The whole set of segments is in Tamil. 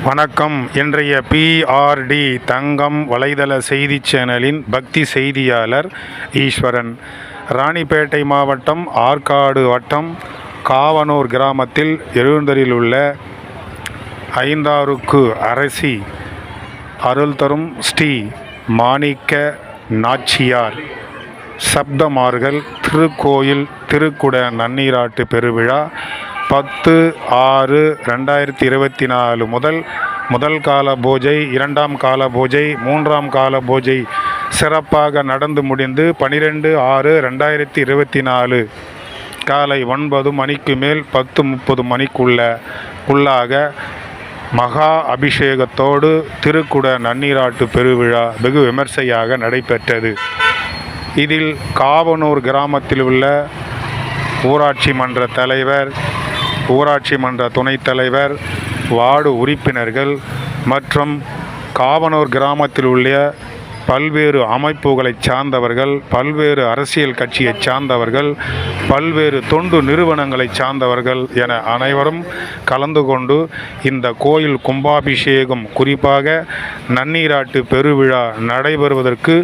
வணக்கம். இன்றைய PRD தங்கம் வலைதள செய்தி சேனலின் பக்தி செய்தியாளர் ஈஸ்வரன். ராணிப்பேட்டை மாவட்டம் ஆற்காடு வட்டம் காவனூர் கிராமத்தில் எழுந்தரில் உள்ள ஐந்தாருக்கு அரசி அருள் தரும் ஸ்ரீ மாணிக்க நாச்சியார் சப்தமார்கள் திருக்கோயில் திருக்குட நன்னீராட்டு பெருவிழா 10/6/2024 முதல் கால பூஜை, இரண்டாம் கால பூஜை, மூன்றாம் கால பூஜை சிறப்பாக நடந்து முடிந்து 12/6/2024 காலை 9 மணிக்கு மேல் 10:30 மணிக்குள்ளாக மகா அபிஷேகத்தோடு திருக்குட நன்னீராட்டு பெருவிழா வெகு விமர்சையாக நடைபெற்றது. இதில் காவனூர் கிராமத்தில் உள்ள ஊராட்சி மன்ற தலைவர், ஊராட்சி மன்ற துணைத் தலைவர், வார்டு உறுப்பினர்கள் மற்றும் காவனூர் கிராமத்தில் உள்ள பல்வேறு அமைப்புகளைச் சார்ந்தவர்கள், பல்வேறு அரசியல் கட்சியைச் சார்ந்தவர்கள், பல்வேறு தொண்டு நிறுவனங்களைச் சார்ந்தவர்கள் என அனைவரும் கலந்து கொண்டு இந்த கோயில் கும்பாபிஷேகம், குறிப்பாக நன்னீராட்டு பெருவிழா நடைபெறுவதற்கு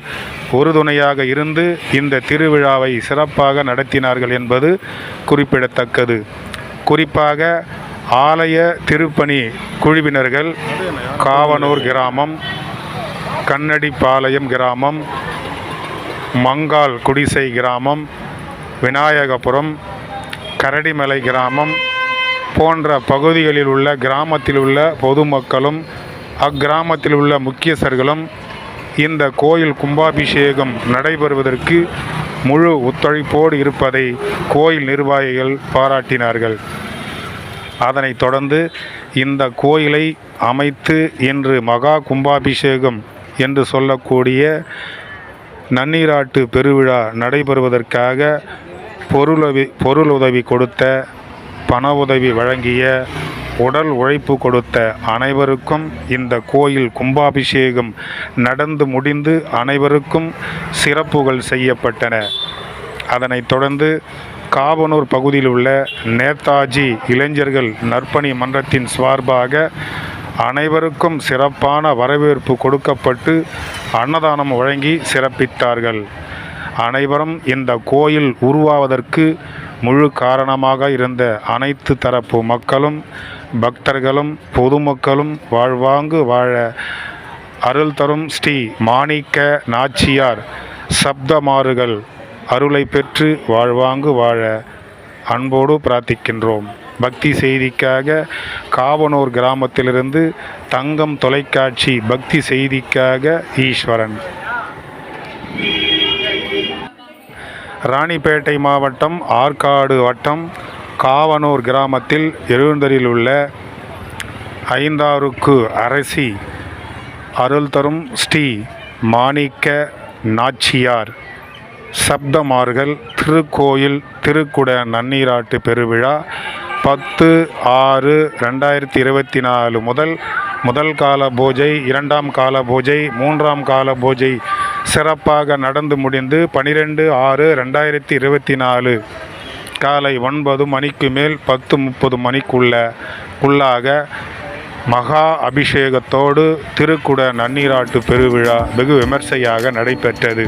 உறுதுணையாக இருந்து இந்த திருவிழாவை சிறப்பாக நடத்தினார்கள் என்பது குறிப்பிடத்தக்கது. குறிப்பாக ஆலய திருப்பணி குழுவினர்கள் காவனூர் கிராமம், கண்ணடிப்பாளையம் கிராமம், மங்கால் குடிசை கிராமம், விநாயகபுரம், கரடிமலை கிராமம் போன்ற பகுதிகளில் உள்ள கிராமத்தில் உள்ள பொதுமக்களும் அக்கிராமத்தில் உள்ள முக்கியஸ்தர்களும் இந்த கோயில் கும்பாபிஷேகம் நடைபெறுவதற்கு முழு ஒத்துழைப்போடு இருப்பதை கோயில் நிர்வாகிகள் பாராட்டினார்கள். அதனைத் தொடர்ந்து இந்த கோயிலை அமைத்து இன்று மகா கும்பாபிஷேகம் என்று சொல்லக்கூடிய நன்னீராட்டு பெருவிழா நடைபெறுவதற்காக பொருளுதவி கொடுத்த, பண உதவி வழங்கிய, உடல் உழைப்பு கொடுத்த அனைவருக்கும் இந்த கோயில் கும்பாபிஷேகம் நடந்து முடிந்து அனைவருக்கும் சிறப்புகள் செய்யப்பட்டன. அதனைத் தொடர்ந்து காவனூர் பகுதியில் உள்ள நேதாஜி இளைஞர்கள் நற்பணி மன்றத்தின் சார்பாக அனைவருக்கும் சிறப்பான வரவேற்பு கொடுக்கப்பட்டு அன்னதானம் வழங்கி சிறப்பித்தார்கள். அனைவரும் இந்த கோயில் உருவாவதற்கு முழு காரணமாக இருந்த அனைத்து தரப்பு மக்களும், பக்தர்களும், பொதுமக்களும் வாழ்வாங்கு வாழ அருள் தரும் ஸ்ரீ மாணிக்க நாச்சியார் சப்தமார்கள் அருளை பெற்று வாழ்வாங்கு வாழ அன்போடு பிரார்த்திக்கின்றோம். பக்தி செய்திக்காக காவனூர் கிராமத்திலிருந்து தங்கம் தொலைக்காட்சி பக்தி செய்திக்காக ஈஸ்வரன். ராணிப்பேட்டை மாவட்டம் ஆற்காடு வட்டம் காவனூர் கிராமத்தில் எழுந்தரில் உள்ள ஐந்தாருக்கு அரசி அருள் தரும் ஸ்ரீ மாணிக்க நாச்சியார் சப்தமார்கள் திருக்கோயில் திருக்குட நன்னீராட்டு பெருவிழா 10/6/2024 முதல் கால பூஜை, இரண்டாம் கால பூஜை, மூன்றாம் கால பூஜை சிறப்பாக நடந்து முடிந்து 12/6/2024 காலை 9 மணிக்கு மேல் 10:30 மணிக்குள்ளாக மகா அபிஷேகத்தோடு திருக்குட நன்னீராட்டு பெருவிழா வெகு விமர்சையாக நடைபெற்றது.